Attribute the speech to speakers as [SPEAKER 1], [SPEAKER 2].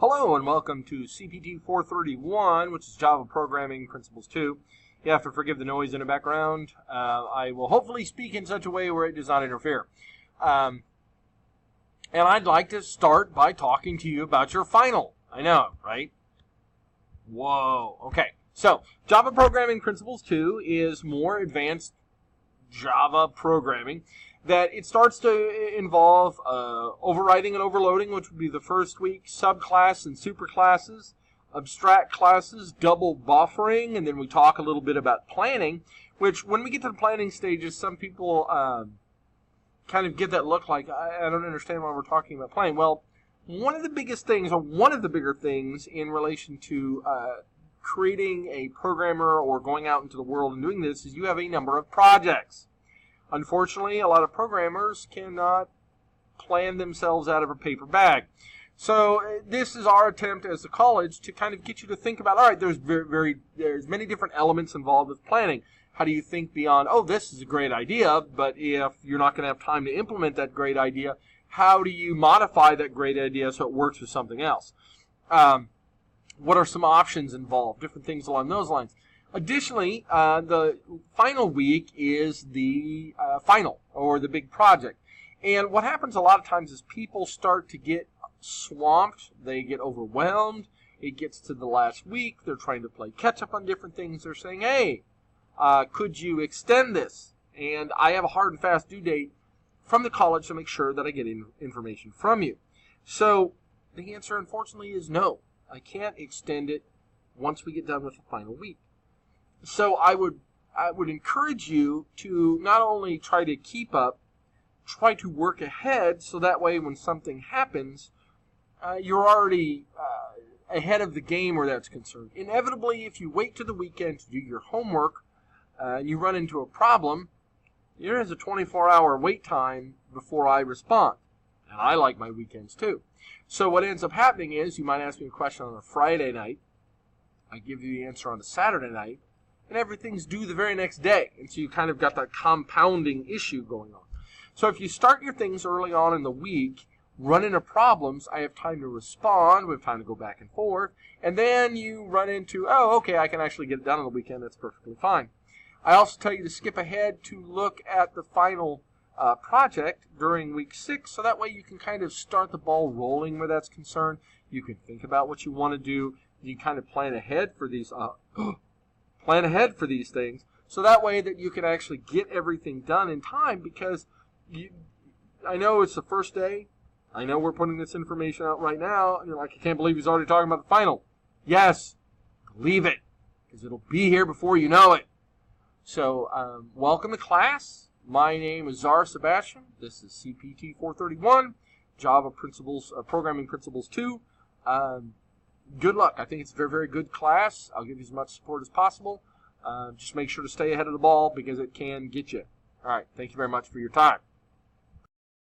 [SPEAKER 1] Hello and welcome to CPT431, which is Java Programming Principles 2. You have to forgive the noise in the background. I will hopefully speak in such a way where it does not interfere. And I'd like to start by talking to you about your final. I know, right? Whoa. Okay. So, Java Programming Principles 2 is more advanced Java programming that it starts to involve overriding and overloading, which would be the first week, subclass and superclasses, abstract classes, double buffering, and then we talk a little bit about planning, which when we get to the planning stages, some people kind of get that look like, I don't understand why we're talking about planning. Well, one of the biggest things, or one of the bigger things in relation to creating a programmer or going out into the world and doing this is you have a number of projects. Unfortunately, a lot of programmers cannot plan themselves out of a paper bag. So this is our attempt as a college to kind of get you to think about, all right, there's many different elements involved with planning. How do you think beyond, oh, this is a great idea, but if you're not going to have time to implement that great idea, how do you modify that great idea so it works with something else? What are some options involved? Different things along those lines. Additionally, the final week is the final, or the big project. And what happens a lot of times is people start to get swamped, they get overwhelmed, it gets to the last week, they're trying to play catch up on different things, they're saying, hey, could you extend this? And I have a hard and fast due date from the college to make sure that I get information from you. So the answer, unfortunately, is no. I can't extend it once we get done with the final week. So I would encourage you to not only try to keep up, try to work ahead so that way when something happens, you're already ahead of the game where that's concerned. Inevitably, if you wait to the weekend to do your homework and you run into a problem, there is a 24-hour wait time before I respond. And I like my weekends too. So what ends up happening is you might ask me a question on a Friday night. I give you the answer on a Saturday night. And everything's due the very next day. And so you kind of got that compounding issue going on. So if you start your things early on in the week, run into problems, I have time to respond, we have time to go back and forth, and then you run into, oh, okay, I can actually get it done on the weekend, that's perfectly fine. I also tell you to skip ahead to look at the final project during week 6, so that way you can kind of start the ball rolling where that's concerned. You can think about what you want to do. You can kind of plan ahead for these things, so that way that you can actually get everything done in time, because I know it's the first day. I know we're putting this information out right now, and you're like, I can't believe he's already talking about the final. Yes, believe it, because it'll be here before you know it. So, welcome to class. My name is Czar Sebastian. This is CPT 431, Java Principles, Programming Principles 2. Good luck. I think it's a very, very good class. I'll give you as much support as possible. Just make sure to stay ahead of the ball because it can get you. All right. Thank you very much for your time.